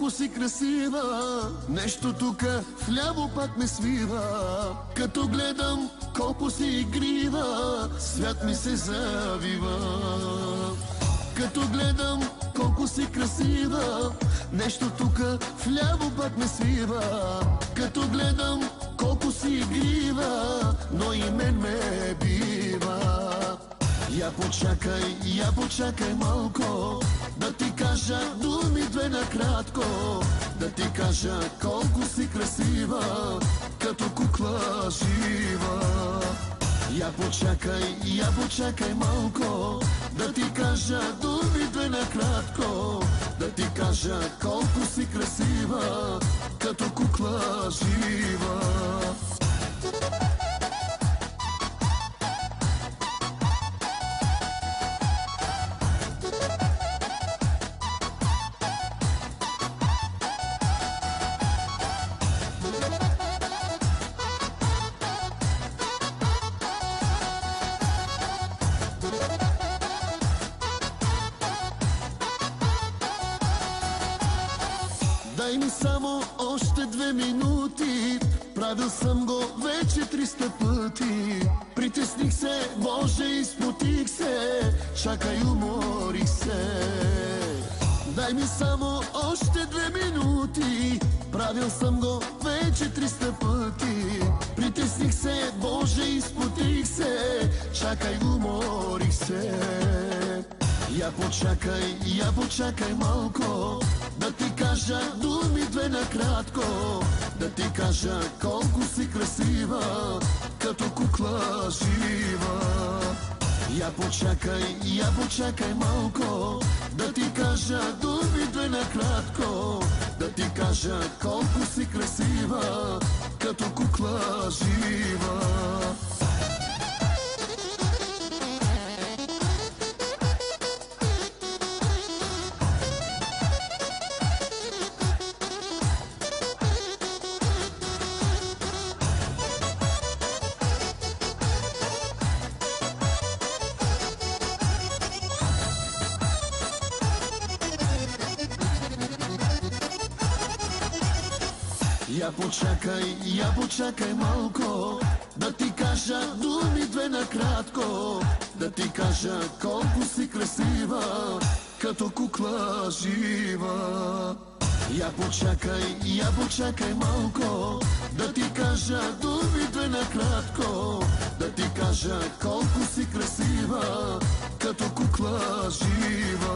колко си красива. Нещо тука вляво пак ме свива. Като гледам колко си игрива, свят ми се завива. Като гледам колко си красива, нещо тука вляво пак ме свива. Като гледам колко си игрива, но и мен ме бива. Я почакай малко, да ти кажа думи две накратко. Да ти кажа колко си красива, като кукла жива. Я почакай малко, да ти кажа думи две накратко. Да ти кажа колко си красива, като кукла жива. Дай ми само още 2 минути, правил съм го вече 300 пъти. Притесних се, Боже, изпотих се, чакай, уморих се. Дай ми само още 2 минути, правил съм го вече 300 пъти. Притесних се, Боже, изпотих се, чакай, уморих се. Я почакай малко, да ти кажа думи две накратко. Да ти кажа колко си красива, като кукла жива. Я почакай малко, да ти кажа думи две накратко. Да ти кажа колко си красива, като кукла жива. Я почакай малко, да ти кажа думи две накратко. Да ти кажа колко си красива, като кукла жива. Я почакай малко, да ти кажа думи две накратко. Да ти кажа колко си красива, като кукла жива.